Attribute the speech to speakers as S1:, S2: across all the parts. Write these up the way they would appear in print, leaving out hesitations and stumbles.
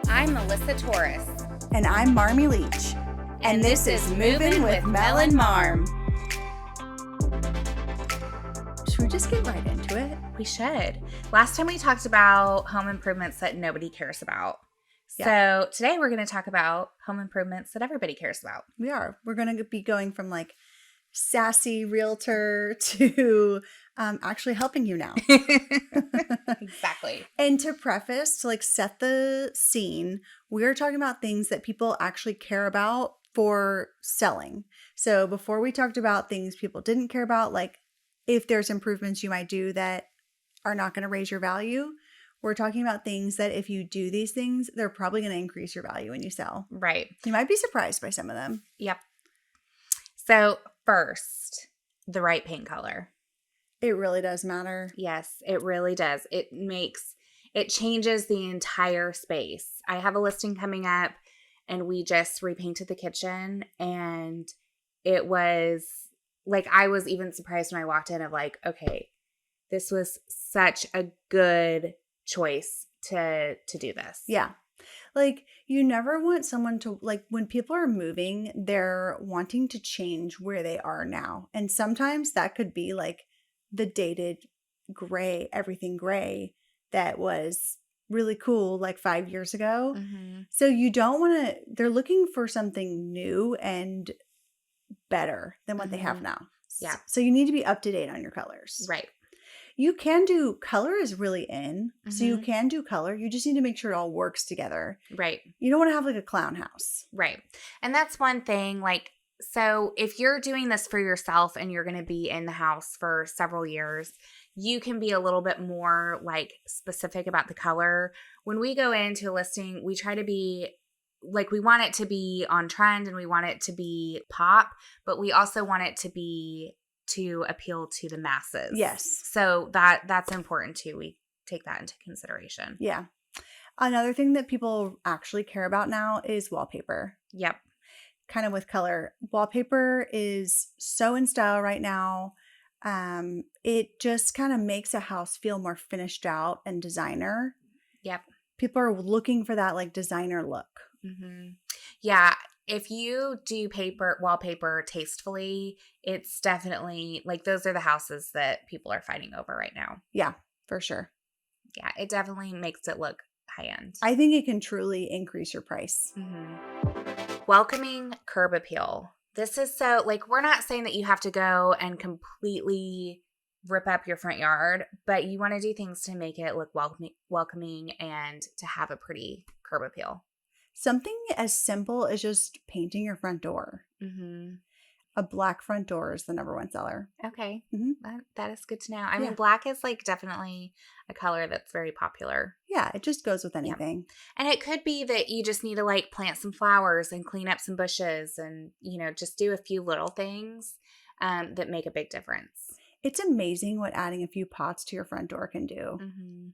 S1: I'm Melissa Torres.
S2: And I'm Marmy Leach.
S1: And this is Movin with Mel and Marm.
S2: Should we just get right into it?
S1: We should. Last time we talked about home improvements that nobody cares about.
S2: Yeah.
S1: So today we're going to talk about home improvements that everybody cares about.
S2: We are. We're going to be going from like sassy realtor to actually helping you now.
S1: Exactly.
S2: And to preface, to like set the scene, we're talking about things that people actually care about for selling. So before we talked about things people didn't care about, like if there's improvements you might do that are not going to raise your value, we're talking about things that if you do these things, they're probably going to increase your value when you sell.
S1: Right.
S2: You might be surprised by some of them.
S1: Yep. So first, the right paint color.
S2: It really does matter.
S1: Yes, it really does. It changes the entire space. I have a listing coming up and we just repainted the kitchen, and it was like, I was even surprised when I walked in of like, okay, this was such a good choice to do this.
S2: Yeah. Like, you never want someone to, like, when people are moving, they're wanting to change where they are now. And sometimes that could be like the dated gray, everything gray that was really cool like 5 years ago.
S1: Mm-hmm.
S2: So you don't want to, they're looking for something new and better than what they have now.
S1: Yeah.
S2: So you need to be up to date on your colors.
S1: Right.
S2: You can do, color is really in. So you can do color. You just need to make sure it all works together.
S1: Right.
S2: You don't want to have like a clown house.
S1: Right. And that's one thing, like, so if you're doing this for yourself and you're going to be in the house for several years, you can be a little bit more like specific about the color. When we go into a listing, we try to be like, we want it to be on trend and we want it to be pop, but we also want it to appeal to the masses.
S2: Yes.
S1: So that's important too. We take that into consideration.
S2: Yeah. Another thing that people actually care about now is wallpaper.
S1: Yep.
S2: Kind of with color. Wallpaper is so in style right now. It just kind of makes a house feel more finished out and designer.
S1: Yep.
S2: People are looking for that like designer look.
S1: Mm-hmm. Yeah. If you do wallpaper tastefully, it's definitely like, those are the houses that people are fighting over right now.
S2: Yeah, for sure.
S1: Yeah, it definitely makes it look high end.
S2: I think it can truly increase your price.
S1: Mm-hmm. Welcoming curb appeal. This is so, like, we're not saying that you have to go and completely rip up your front yard, but you want to do things to make it look welcoming and to have a pretty curb appeal.
S2: Something as simple as just painting your front door.
S1: Mm-hmm.
S2: A black front door is the number one seller.
S1: Okay.
S2: Mm-hmm.
S1: That is good to know. I mean, black is like definitely a color that's very popular.
S2: Yeah, it just goes with anything.
S1: Yeah. And it could be that you just need to like plant some flowers and clean up some bushes and, just do a few little things that make a big difference.
S2: It's amazing what adding a few pots to your front door can do.
S1: Mm-hmm.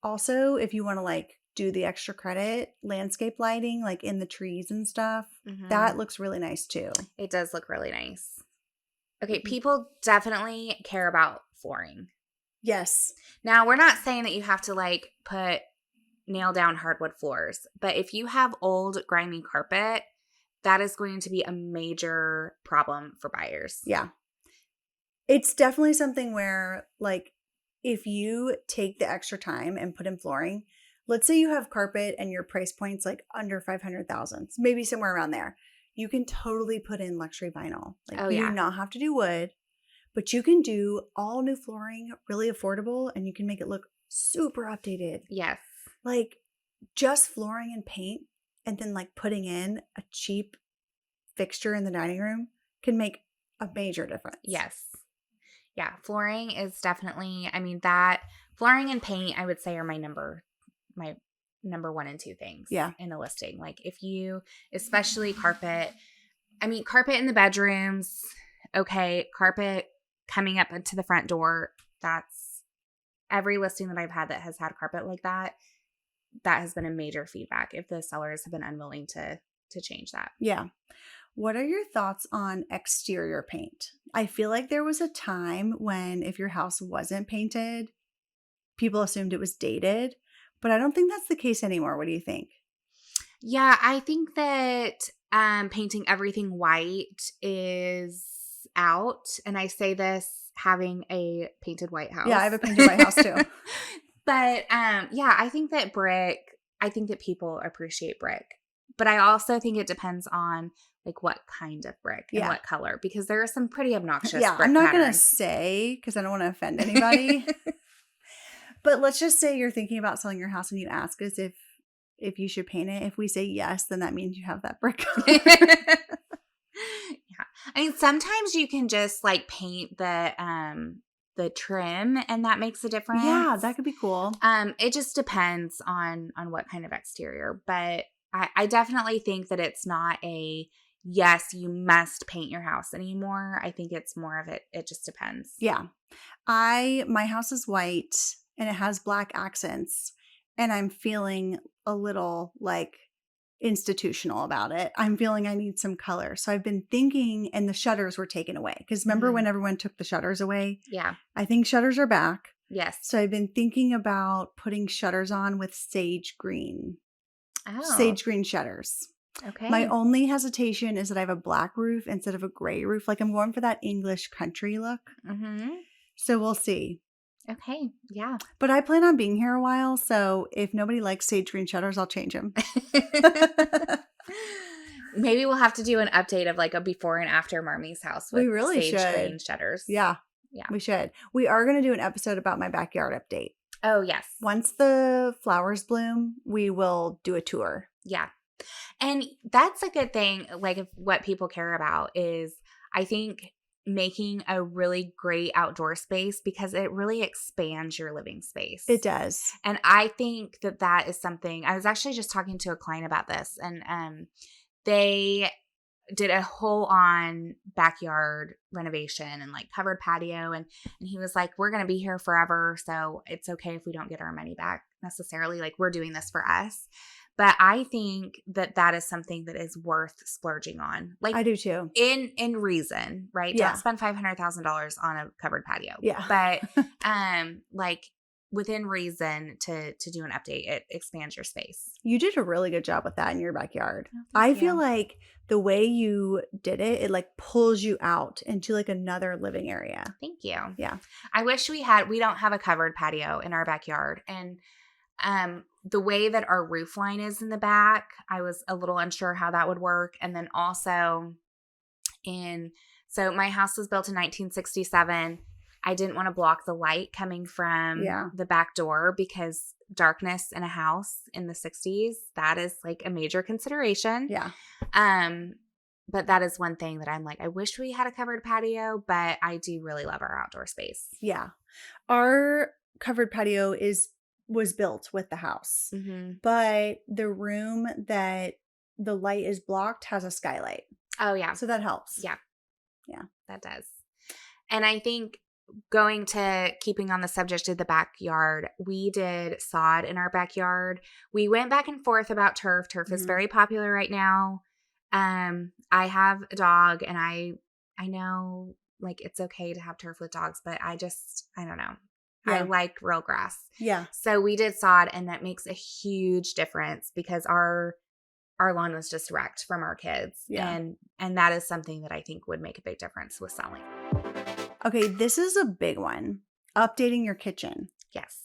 S2: Also, if you want to like do the extra credit, landscape lighting, like in the trees and stuff, that looks really nice too.
S1: It does look really nice. Okay, people definitely care about flooring.
S2: Yes.
S1: Now, we're not saying that you have to like nail down hardwood floors, but if you have old grimy carpet, that is going to be a major problem for buyers.
S2: Yeah. It's definitely something where like if you take the extra time and put in flooring, let's say you have carpet and your price point's like under 500,000, maybe somewhere around there. You can totally put in luxury vinyl. Like you do not have to do wood, but you can do all new flooring, really affordable, and you can make it look super updated.
S1: Yes.
S2: Like just flooring and paint and then like putting in a cheap fixture in the dining room can make a major difference.
S1: Yes. Yeah. Flooring is definitely, that flooring and paint, I would say, are my number 1 and 2 things in a listing. Like if you, especially carpet, carpet in the bedrooms, okay, carpet coming up to the front door, that's every listing that I've had that has had carpet like that has been a major feedback if the sellers have been unwilling to change that.
S2: Yeah. What are your thoughts on exterior paint? I feel like there was a time when if your house wasn't painted, people assumed it was dated, but I don't think that's the case anymore. What do you think?
S1: Yeah, I think that painting everything white is out. And I say this having a painted white house.
S2: Yeah, I have a painted white house too.
S1: But yeah, I think that people appreciate brick. But I also think it depends on like what kind of brick and what color, because there are some pretty obnoxious brick
S2: I'm not going to
S1: patterns.
S2: say because I don't want to offend anybody. But let's just say you're thinking about selling your house and you ask us if you should paint it. If we say yes, then that means you have that brick color.
S1: Yeah. I mean, sometimes you can just like paint the trim and that makes a difference.
S2: Yeah, that could be cool.
S1: It just depends on what kind of exterior, but I definitely think that it's not a yes, you must paint your house anymore. I think it's more of it just depends.
S2: Yeah. My house is white and it has black accents, and I'm feeling a little like institutional about it. I'm feeling I need some color. So I've been thinking, and the shutters were taken away. Because remember when everyone took the shutters away?
S1: Yeah.
S2: I think shutters are back.
S1: Yes.
S2: So I've been thinking about putting shutters on with sage green.
S1: Oh.
S2: Sage green shutters.
S1: Okay.
S2: My only hesitation is that I have a black roof instead of a gray roof. Like I'm going for that English country look. Mm-hmm. So we'll see.
S1: Okay. Yeah.
S2: But I plan on being here a while. So if nobody likes sage green shutters, I'll change them.
S1: Maybe we'll have to do an update of like a before and after Marmy's house with sage green shutters.
S2: Yeah. Yeah. We should. We are going to do an episode about my backyard update.
S1: Oh, yes.
S2: Once the flowers bloom, we will do a tour.
S1: Yeah. And that's a good thing. Like what people care about is, I think, making a really great outdoor space, because it really expands your living space.
S2: It does.
S1: And I think that is something. I was actually just talking to a client about this, and they did a whole on backyard renovation and like covered patio. And he was like, we're going to be here forever. So it's okay if we don't get our money back necessarily. Like, we're doing this for us. But I think that is something that is worth splurging on. Like,
S2: I do too.
S1: In reason, right?
S2: Yeah.
S1: Don't spend $500,000 on a covered patio.
S2: Yeah.
S1: But like within reason to do an update, it expands your space.
S2: You did a really good job with that in your backyard. I feel like the way you did it, it like pulls you out into like another living area.
S1: Thank you.
S2: Yeah.
S1: I wish we don't have a covered patio in our backyard. And the way that our roof line is in the back, I was a little unsure how that would work. And then also so my house was built in 1967. I didn't want to block the light coming from the back door, because darkness in a house in the 60s, that is like a major consideration.
S2: Yeah.
S1: But that is one thing that I'm like, I wish we had a covered patio, but I do really love our outdoor space.
S2: Yeah. Our covered patio was built with the house, but the room that the light is blocked has a skylight.
S1: Oh, yeah.
S2: So that helps.
S1: Yeah.
S2: Yeah.
S1: That does. And I think keeping on the subject of the backyard, we did sod in our backyard. We went back and forth about turf. Turf is very popular right now. I have a dog, and I know like it's okay to have turf with dogs, but I don't know. Yeah. I like real grass.
S2: Yeah.
S1: So we did sod, and that makes a huge difference, because our lawn was just wrecked from our kids.
S2: Yeah.
S1: And that is something that I think would make a big difference with selling.
S2: Okay, this is a big one. Updating your kitchen.
S1: Yes.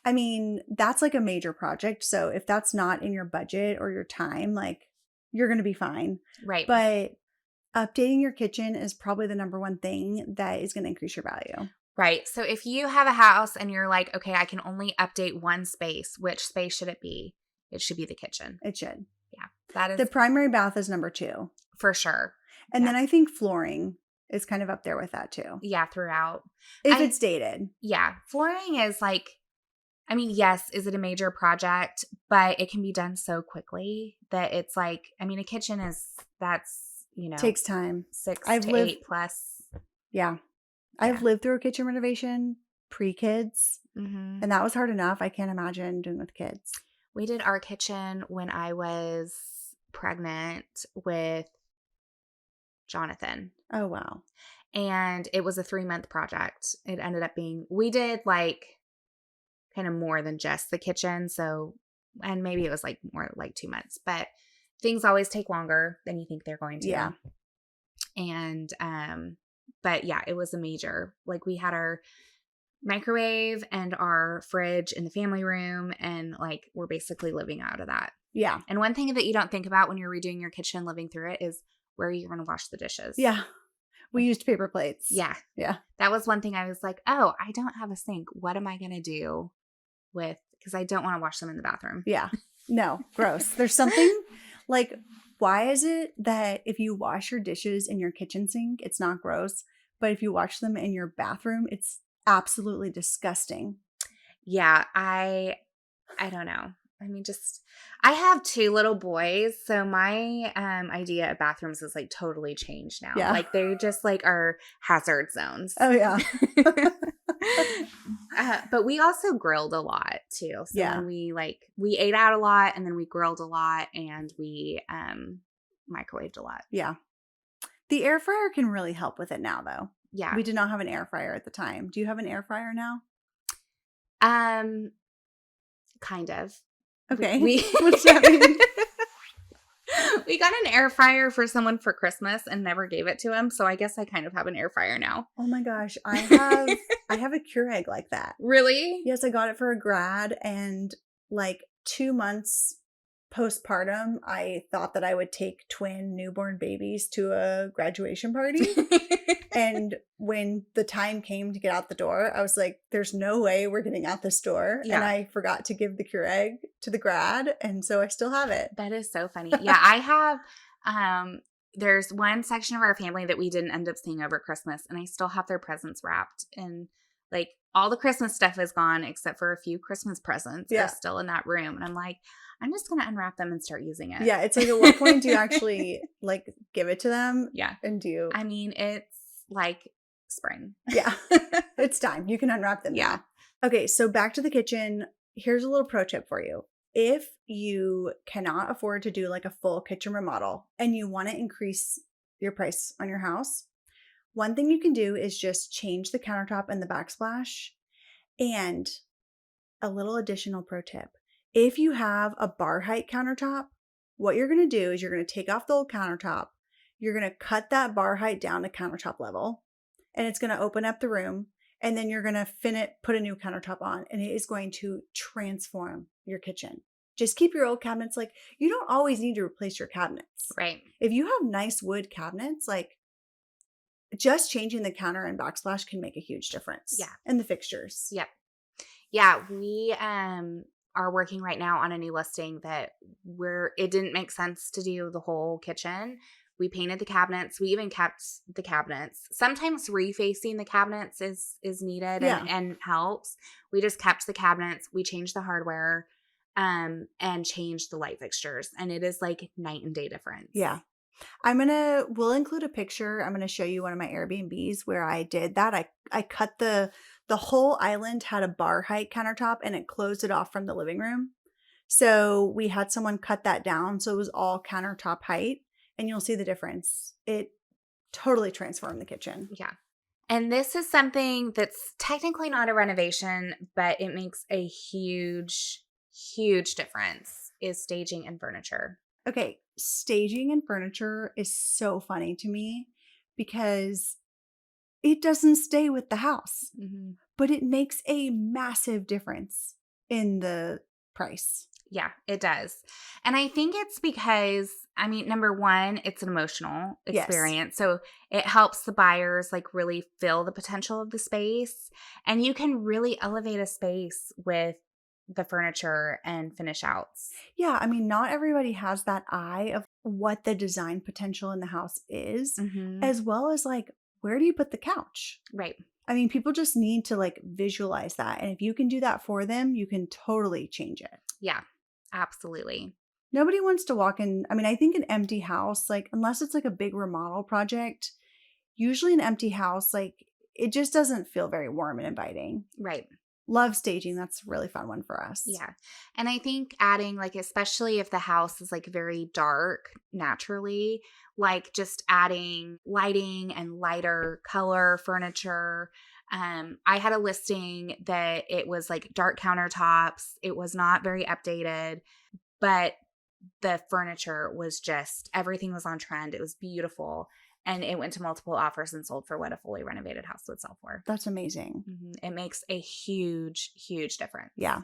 S2: I mean, that's like a major project. So if that's not in your budget or your time, like you're going to be fine.
S1: Right.
S2: But updating your kitchen is probably the number one thing that is going to increase your value.
S1: Right. So if you have a house and you're like, okay, I can only update one space, which space should it be? It should be the kitchen.
S2: It should.
S1: Yeah. That is
S2: the primary bath is number 2.
S1: For sure.
S2: And then I think flooring is kind of up there with that too.
S1: Yeah, throughout.
S2: If it's dated.
S1: Yeah. Flooring is like, I mean, yes, is it a major project, but it can be done so quickly that it's like, I mean, a kitchen
S2: takes time.
S1: 6 to 8 plus.
S2: Yeah. I've lived through a kitchen renovation pre-kids, and that was hard enough. I can't imagine doing with kids.
S1: We did our kitchen when I was pregnant with Jonathan.
S2: Oh, wow.
S1: And it was a 3-month project. It ended up being, we did like kind of more than just the kitchen. So and maybe it was like more like 2 months, but things always take longer than you think they're going to.
S2: Yeah.
S1: And, but yeah, it was a major, like we had our microwave and our fridge in the family room, and like we're basically living out of that.
S2: Yeah.
S1: And one thing that you don't think about when you're redoing your kitchen, living through it, is where you're going to wash the dishes.
S2: Yeah. We used paper plates.
S1: Yeah.
S2: Yeah.
S1: That was one thing I was like, oh, I don't have a sink. What am I going to do with, because I don't want to wash them in the bathroom.
S2: Yeah. No, gross. There's something like, why is it that if you wash your dishes in your kitchen sink, it's not gross, but if you wash them in your bathroom, it's absolutely disgusting?
S1: Yeah, I don't know. I mean, just I have 2 little boys, so my idea of bathrooms is like totally changed now.
S2: Yeah.
S1: Like they just like are hazard zones.
S2: Oh yeah.
S1: But we also grilled a lot too. So when we ate out a lot, and then we grilled a lot, and we microwaved a lot.
S2: Yeah. The air fryer can really help with it now though.
S1: Yeah.
S2: We did not have an air fryer at the time. Do you have an air fryer now?
S1: Kind of.
S2: Okay.
S1: What's that mean? We got an air fryer for someone for Christmas and never gave it to him, so I guess I kind of have an air fryer now.
S2: Oh my gosh, I have a Keurig like that.
S1: Really?
S2: Yes, I got it for a grad, and like 2 months postpartum, I thought that I would take twin newborn babies to a graduation party. And when the time came to get out the door, I was like, there's no way we're getting out this door. Yeah. And I forgot to give the Keurig to the grad. And so I still have it.
S1: That is so funny. Yeah, I have, there's one section of our family that we didn't end up seeing over Christmas, and I still have their presents wrapped. And like all the Christmas stuff is gone except for a few Christmas presents are still in that room. And I'm like, I'm just going to unwrap them and start using it.
S2: Yeah. It's like, at what point do you actually like give it to them?
S1: Yeah.
S2: And do you?
S1: I mean, it's like spring.
S2: Yeah. It's time. You can unwrap them.
S1: Yeah.
S2: Now. Okay. So back to the kitchen. Here's a little pro tip for you. If you cannot afford to do like a full kitchen remodel and you want to increase your price on your house, one thing you can do is just change the countertop and the backsplash. And a little additional pro tip. If you have a bar height countertop, what you're going to do is you're going to take off the old countertop. You're going to cut that bar height down to countertop level, and it's going to open up the room. And then you're going to put a new countertop on, and it is going to transform your kitchen. Just keep your old cabinets. Like, you don't always need to replace your cabinets.
S1: Right.
S2: If you have nice wood cabinets, like just changing the counter and backsplash can make a huge difference.
S1: Yeah.
S2: And the fixtures.
S1: Yep. Yeah. We are working right now on a new listing that it didn't make sense to do the whole kitchen. We painted the cabinets. We even kept the cabinets. Sometimes refacing the cabinets is needed and helps. We just kept the cabinets. We changed the hardware and changed the light fixtures. And it is like night and day difference.
S2: Yeah. We'll include a picture. I'm going to show you one of my Airbnbs where I did that. I cut the whole island had a bar height countertop, and it closed it off from the living room. So we had someone cut that down. So it was all countertop height. And you'll see the difference. It totally transformed the kitchen.
S1: Yeah. And this is something that's technically not a renovation, but it makes a huge, huge difference, is staging and furniture.
S2: Okay. Staging and furniture is so funny to me because it doesn't stay with the house, but it makes a massive difference in the price.
S1: Yeah, it does. And I think it's because, I mean, number one, it's an emotional experience. Yes. So it helps the buyers like really feel the potential of the space. And you can really elevate a space with the furniture and finish outs.
S2: Yeah. I mean, not everybody has that eye of what the design potential in the house is, as well as like, where do you put the couch?
S1: Right.
S2: I mean, people just need to like visualize that. And if you can do that for them, you can totally change it.
S1: Yeah. Absolutely.
S2: Nobody wants to walk in. I mean, I think an empty house, like unless it's like a big remodel project, usually an empty house, like it just doesn't feel very warm and inviting.
S1: Right.
S2: Love staging. That's a really fun one for us.
S1: Yeah. And I think adding like, especially if the house is like very dark naturally, like just adding lighting and lighter color furniture I had a listing that it was like dark countertops. It was not very updated, but the furniture was just, everything was on trend. It was beautiful. And it went to multiple offers and sold for what a fully renovated house would sell for.
S2: That's amazing.
S1: It makes a huge, huge difference.
S2: Yeah.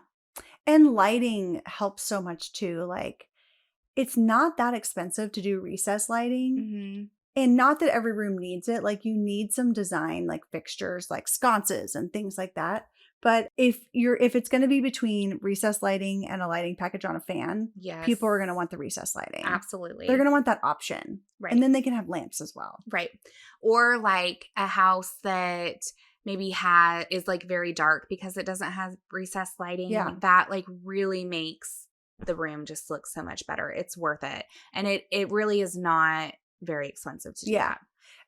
S2: And lighting helps so much too. Like, it's not that expensive to do recessed lighting. And not that every room needs it. Like, you need some design, like fixtures, like sconces and things like that. But if it's going to be between recessed lighting and a lighting package on a fan, people are going to want the recessed lighting.
S1: Absolutely.
S2: They're going to want that option. Right. And then they can have lamps as well.
S1: Right. Or like a house that maybe is like very dark because it doesn't have recessed lighting. Yeah. That like really makes the room just look so much better. It's worth it. And it really is not very expensive to do that.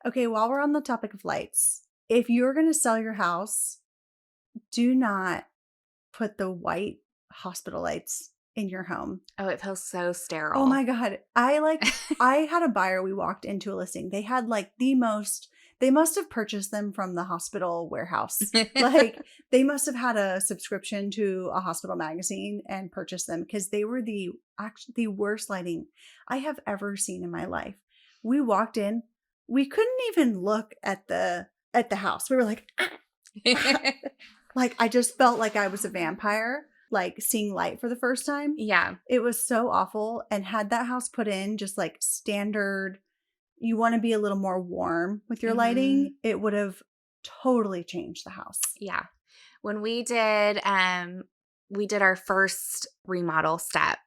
S2: Okay, while we're on the topic of lights, if you're going to sell your house, do not put the white hospital lights in your home.
S1: Oh, it feels so sterile.
S2: Oh my God. I had a buyer, we walked into a listing. They had like they must have purchased them from the hospital warehouse. Like, they must have had a subscription to a hospital magazine and purchased them, because they were the worst lighting I have ever seen in my life. We walked in, we couldn't even look at the house. We were like, like, I just felt like I was a vampire, like seeing light for the first time.
S1: Yeah.
S2: It was so awful. And had that house put in just like standard, you want to be a little more warm with your lighting, it would have totally changed the house.
S1: Yeah. When we did our first remodel step,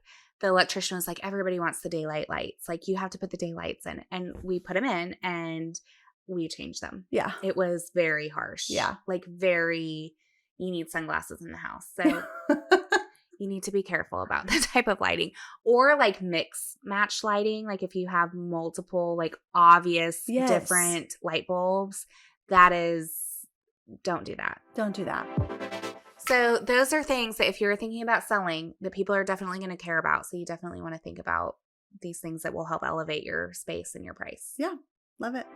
S1: the electrician was like, everybody wants the daylight lights. Like, you have to put the daylights in. And we put them in and we changed them. Yeah. It was very harsh. Yeah. Like, you need sunglasses in the house. So you need to be careful about the type of lighting. Or like mix match lighting. Like, if you have multiple like obvious different light bulbs, don't do that.
S2: Don't do that.
S1: So those are things that if you're thinking about selling, that people are definitely going to care about. So you definitely want to think about these things that will help elevate your space and your price.
S2: Yeah. Love it.